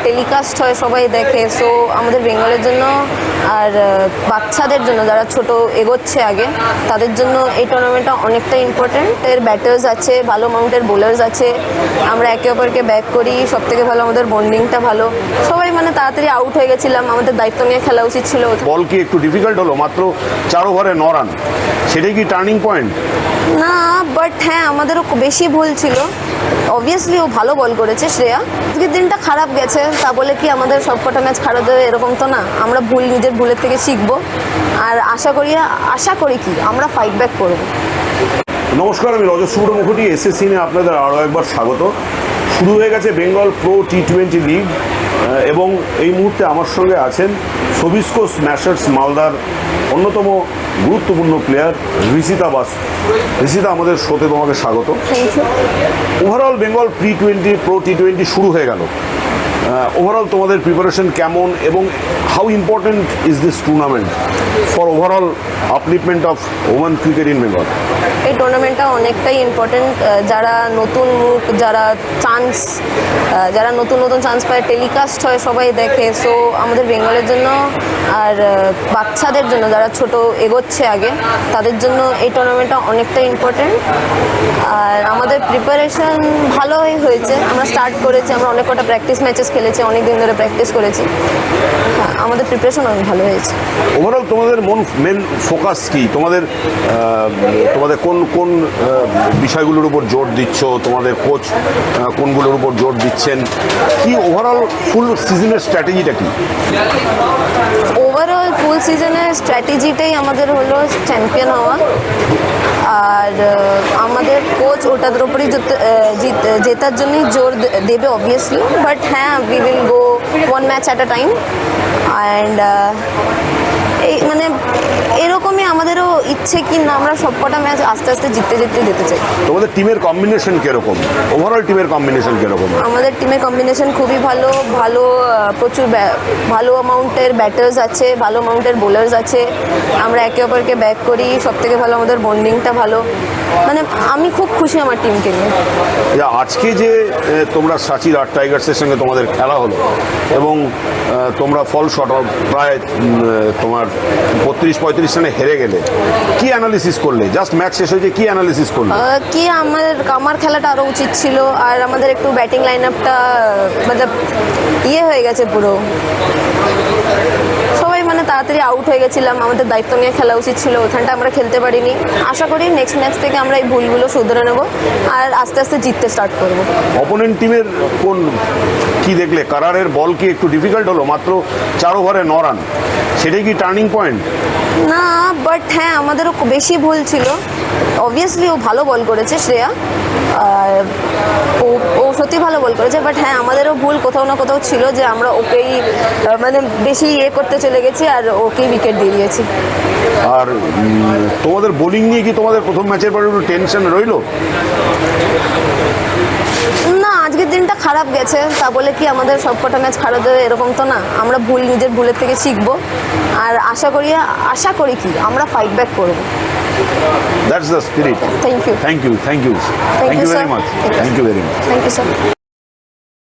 Telecast হয়, সবাই দেখে। সো আমাদের বেঙ্গলের জন্য আর বাচ্চাদের জন্য যারা ছোট এগোচ্ছে আগে, তাদের জন্য এই টুর্নামেন্টটা অনেকটা ইম্পর্টেন্ট। এর ব্যাটার্স আছে, ভালো মাউন্টের বোলার্স আছে, আমরা একে অপরকে ব্যাক করি, সব থেকে ভালো আমাদের বন্ডিংটা ভালো। সবাই তাড়াতাড়ি আউট হয়ে গেছিলাম, আমাদের দায়িত্ব নিয়ে খেলা উচিত ছিল। বল কি একটু ডিফিকাল্ট হলো? মাত্র 4 ওভারে 9 রান, সেটাই কি টার্নিং পয়েন্ট? না, বাট হ্যাঁ, আমাদেরও বেশি ভুল ছিল। অবভিয়াসলি ও ভালো বল করেছে শ্রেয়া। আজকের দিনটা খারাপ গেছে, তা বলে কি আমাদের সবকটা ম্যাচ খারাপ দেবে এরকম তো না। আমরা নিজের ভুলের থেকে শিখবো, আর আশা করি কি আমরা ফাইট ব্যাক করবো। নমস্কার, আমি রজত মুখোটি। এসএসসিনে আপনাদের আরও একবার স্বাগত। শুরু হয়ে গেছে বেঙ্গল প্রো টি20 লিগ এবং এই মুহূর্তে আমার সঙ্গে আছেন সবিস্কো স্ম্যাশার্স মালদার অন্যতম গুরুত্বপূর্ণ প্লেয়ার ঋষিতা বাসু। ঋষিতা, আমাদের শোতে তোমাকে স্বাগত। ওভারঅল বেঙ্গল প্রো টি20 শুরু হয়ে গেল। ওভারঅল তোমাদের প্রিপারেশন কেমন এবং how important is this tournament for overall upliftment of women cricket in Bengal? এই টুর্নামেন্টটা অনেকটাই ইম্পর্টেন্ট। যারা নতুন মুখ, যারা নতুন চান্স পায়, টেলিকাস্ট হয়, সবাই দেখে। সো আমাদের বেঙ্গলের জন্য আর বাচ্চাদের জন্য যারা ছোট এগোচ্ছে আগে, তাদের জন্য এই টুর্নামেন্টটা অনেকটাই ইম্পর্টেন্ট। আর আমাদের প্রিপারেশন ভালোই হয়েছে। আমরা স্টার্ট করেছি, আমরা অনেক কটা প্র্যাকটিস ম্যাচেস খেলেছি, অনেক দিন ধরে প্র্যাকটিস করেছি। হ্যাঁ, আমাদের প্রিপারেশন অনেক ভালো হয়েছে। ওভারঅল তোমাদের মেন ফোকাস কি? তোমাদের কোন বিষয়গুলোর উপর জোর দিচ্ছ? তোমাদের কোচ কোনগুলোর উপর জোর দিচ্ছেন? কি ওভারঅল ফুল সিজনের স্ট্র্যাটেজিটা কি? ওভারঅল ফুল সিজনের স্ট্র্যাটেজিটাই আমাদের হলো চ্যাম্পিয়ন হওয়া। আর আমাদের কোচ ওটার উপরেই জেতার জন্যই জোর দেবে অবভিয়াসলি। বাট হ্যাঁ, we will go one match at a time. And এই এরকমই আমাদেরও ইচ্ছে কি না, আমরা সবকটা ম্যাচ আস্তে আস্তে যেতে চাই। তোমাদের টিমের কম্বিনেশন কিরকম? ওভারঅল টিমের কম্বিনেশন কিরকম? আমাদের টিমের কম্বিনেশন খুবই ভালো। প্রচুর ভালো অ্যামাউন্টের ব্যাটার্স আছে, ভালো অ্যামাউন্টের বোলার্স আছে, আমরা একে অপরকে ব্যাক করি, সব থেকে ভালো আমাদের বন্ডিংটা ভালো। আমি খুব খুশি আমার টিমকে নিয়ে। আজকে যে তোমরা সাচির আট টাইগার্সের সঙ্গে তোমাদের খেলা হলো এবং তোমরা ফলশট প্রায় তোমার 32-35 রানে হেরে গেলে, কি অ্যানালিসিস করলে? জাস্ট ম্যাচ শেষ হয়েছে, কি অ্যানালিসিস করলে? আমার খেলাটা আরও উচিত ছিল, আর আমাদের একটু ব্যাটিং লাইন আপটা হয়ে গেছে পুরো। সবাই তাড়াতাড়ি আউট হয়ে গেছিলাম, আমাদের দায়িত্ব নিয়ে খেলা উচিত ছিল, ওখানটা আমরা খেলতে পারিনি। আশা করি নেক্সট ম্যাচ থেকে আমরা এই ভুলগুলো শুধরে নেব আর আস্তে আস্তে জিততে স্টার্ট করব। অপোনেন্ট টিমের কি দেখলে? কারারের বল কি একটু ডিফিকাল্ট হলো? মাত্র 4 ওভারে 9 রান, সেটাই কি টার্নিং পয়েন্ট? না, বাট হ্যাঁ, আমাদেরও বেশি ভুল ছিল। অবভিয়াসলি ও ভালো বল করেছে শ্রেয়া, ও সত্যি ভালো বল করেছে। বাট হ্যাঁ, আমাদেরও ভুল কোথাও না কোথাও ছিল যে আমরা ওকেই বেশি করতে চলে গেছি আর ওকেই উইকেট দিয়ে দিয়েছি। আর তোমাদের বোলিং নিয়ে কি তোমাদের প্রথম ম্যাচের পরে একটু টেনশন রইল? না, আজকের দিনটা খারাপ গেছে, তা বলে কি আমাদের সবকটা ম্যাচ খারাপ দেবে এরকম তো না। আমরা নিজের ভুলের থেকে শিখবো, আর আশা করি কি আমরা ফাইট ব্যাক করবো। That's the spirit. Thank you. Thank you very much. Thank you very much. Thank you, sir.